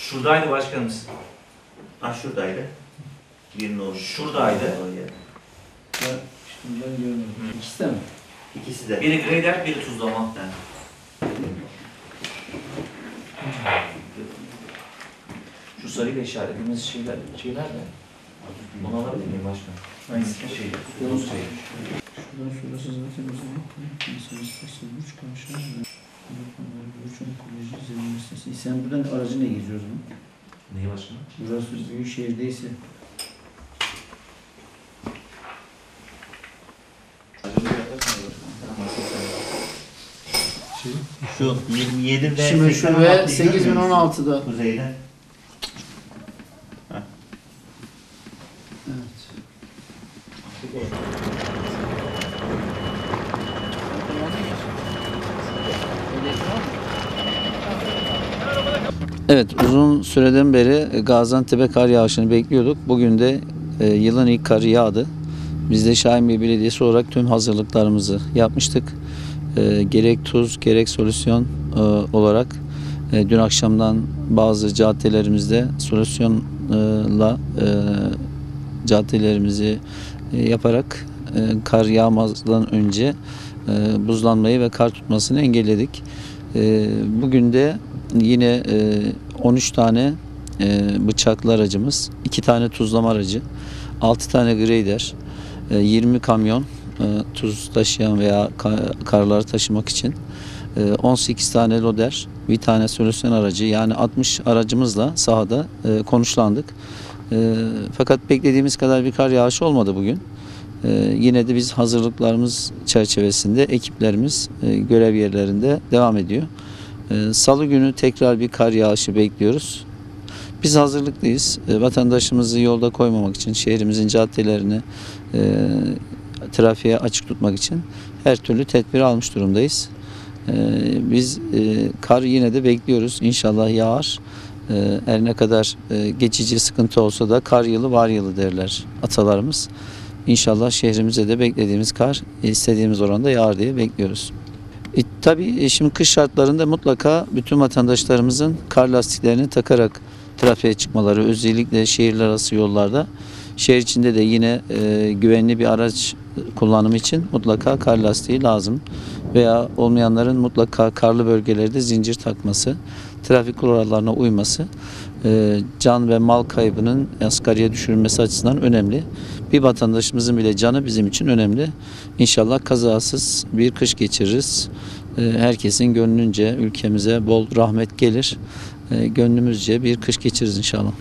Şuradaydı başkanımız. Ha şuradaydı. Birinin orada. Şuradaydı. Ben görmedim. İkisi de mi? İkisi de. Biri grader, biri tuzlama. Şu sarıyla işaretlediğimiz şeyler de. Onu alabilir miyim başkanım? Hangisi? Tuz şeyi. Şuradan şurası zaten o zaman. Mesela istersen burç karşı. Sen buradan aracı ne geziyor o zaman? Neyi başkanım? Burası büyük şehirdeyse. Şu 27 ve Şimdi şu 86'yı ve görmüyor musun? 8016'da. Kuzeyden. Evet. Evet, uzun süreden beri Gaziantep'e kar yağışını bekliyorduk. Bugün de yılın ilk karı yağdı. Biz de Şahinbey Belediyesi olarak tüm hazırlıklarımızı yapmıştık. Gerek tuz, gerek solüsyon olarak dün akşamdan bazı caddelerimizde solüsyonla caddelerimizi yaparak kar yağmazdan önce buzlanmayı ve kar tutmasını engelledik. Bugün de yine 13 tane bıçaklı aracımız, 2 tane tuzlama aracı, 6 tane grader, 20 kamyon tuz taşıyan veya karları taşımak için, 18 tane loader, bir tane solüsyon aracı, yani 60 aracımızla sahada konuşlandık. Fakat beklediğimiz kadar bir kar yağışı olmadı bugün. Yine de biz hazırlıklarımız çerçevesinde ekiplerimiz görev yerlerinde devam ediyor. Salı günü tekrar bir kar yağışı bekliyoruz. Biz hazırlıklıyız. Vatandaşımızı yolda koymamak için, şehrimizin caddelerini trafiğe açık tutmak için her türlü tedbiri almış durumdayız. Biz kar yine de bekliyoruz. İnşallah yağar. Her ne kadar geçici sıkıntı olsa da kar yılı var yılı derler atalarımız. İnşallah şehrimize de beklediğimiz kar istediğimiz oranda yağar diye bekliyoruz. Tabii şimdi kış şartlarında mutlaka bütün vatandaşlarımızın kar lastiklerini takarak trafiğe çıkmaları, özellikle şehirler arası yollarda, şehir içinde de yine güvenli bir araç kullanımı için mutlaka kar lastiği lazım. Veya olmayanların mutlaka karlı bölgelerde zincir takması, trafik kurallarına uyması, can ve mal kaybının asgariye düşürülmesi açısından önemli. Bir vatandaşımızın bile canı bizim için önemli. İnşallah kazasız bir kış geçiririz. Herkesin gönlünce ülkemize bol rahmet gelir. Gönlümüzce bir kış geçiririz inşallah.